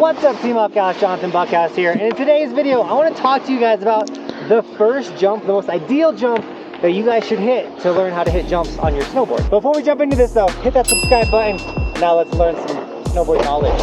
What's up, Team Buckhouse? Johnathan Buckhouse here, and in today's video I want to talk to you guys about the first jump, the most ideal jump that you guys should hit to learn how to hit jumps on your snowboard. Before we jump into this though, hit that subscribe button. Now let's learn some snowboard knowledge.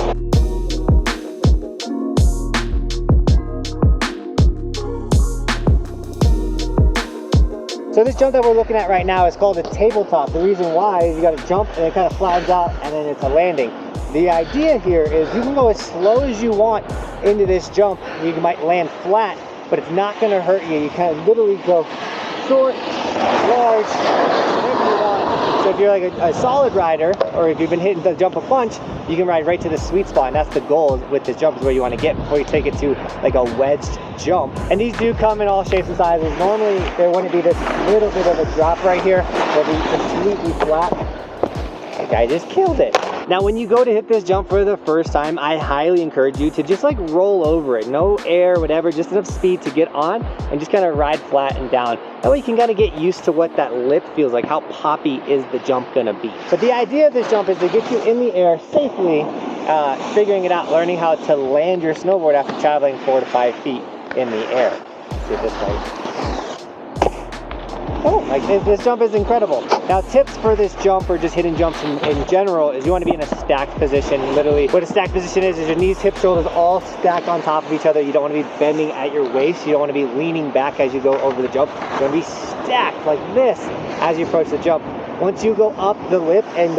So this jump that we're looking at right now is called a tabletop. The reason why is you got to jump and it kind of flattens out and then it's a landing. The idea here is you can go as slow as you want into this jump. You might land flat, but it's not going to hurt you. You kind of literally go short, large, whatever you want. So if you're like a solid rider, or if you've been hitting the jump a bunch, you can ride right to the sweet spot. And that's the goal with this jump, is where you want to get before you take it to like a wedged jump. And these do come in all shapes and sizes. Normally there wouldn't be this little bit of a drop right here. It'll be completely flat. The guy just killed it. Now when you go to hit this jump for the first time, I highly encourage you to just like roll over it. No air, whatever, just enough speed to get on and just kind of ride flat and down. That way you can kind of get used to what that lip feels like. How poppy is the jump gonna be? But the idea of this jump is to get you in the air safely, figuring it out, learning how to land your snowboard after traveling 4 to 5 feet in the air. Let's see this way. Oh, like this jump is incredible. Now tips for this jump, or just hitting jumps in general, is you want to be in a stacked position. Literally what a stacked position is your knees, hips, shoulders all stacked on top of each other. You don't want to be bending at your waist. You don't want to be leaning back as you go over the jump. You want to be stacked like this as you approach the jump. Once you go up the lip and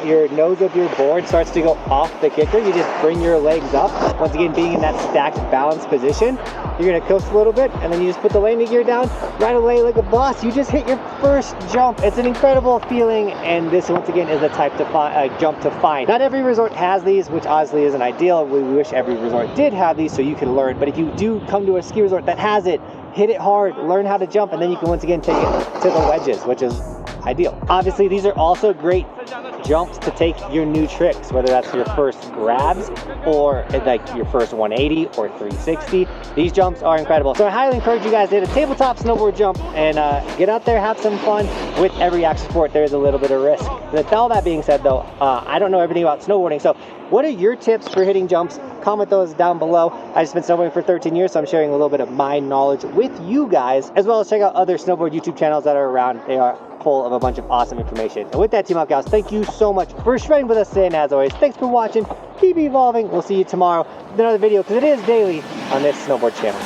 your nose of your board starts to go off the kicker, you just bring your legs up. Once again, being in that stacked balanced position, you're gonna coast a little bit and then you just put the landing gear down, ride away like a boss. You just hit your first jump. It's an incredible feeling, and this once again is the type to jump to find. Not every resort has these, which honestly isn't ideal. We wish every resort did have these so you can learn, but if you do come to a ski resort that has it, hit it hard, learn how to jump, and then you can once again take it to the wedges, which is ideal. Obviously these are also great jumps to take your new tricks, whether that's your first grabs or like your first 180 or 360. These jumps are incredible. So I highly encourage you guys to hit a tabletop snowboard jump and get out there, have some fun. With every action sport, there's a little bit of risk. With all that being said though, I don't know everything about snowboarding, so what are your tips for hitting jumps? Comment those down below. I've just been snowboarding for 13 years, so I'm sharing a little bit of my knowledge with you guys, as well as check out other snowboard YouTube channels that are around. They are full of a bunch of awesome information. And with that, Team Buckhouse, thank you so much for shredding with us today, and as always, thanks for watching. Keep evolving. We'll see you tomorrow with another video, because it is daily on this snowboard channel.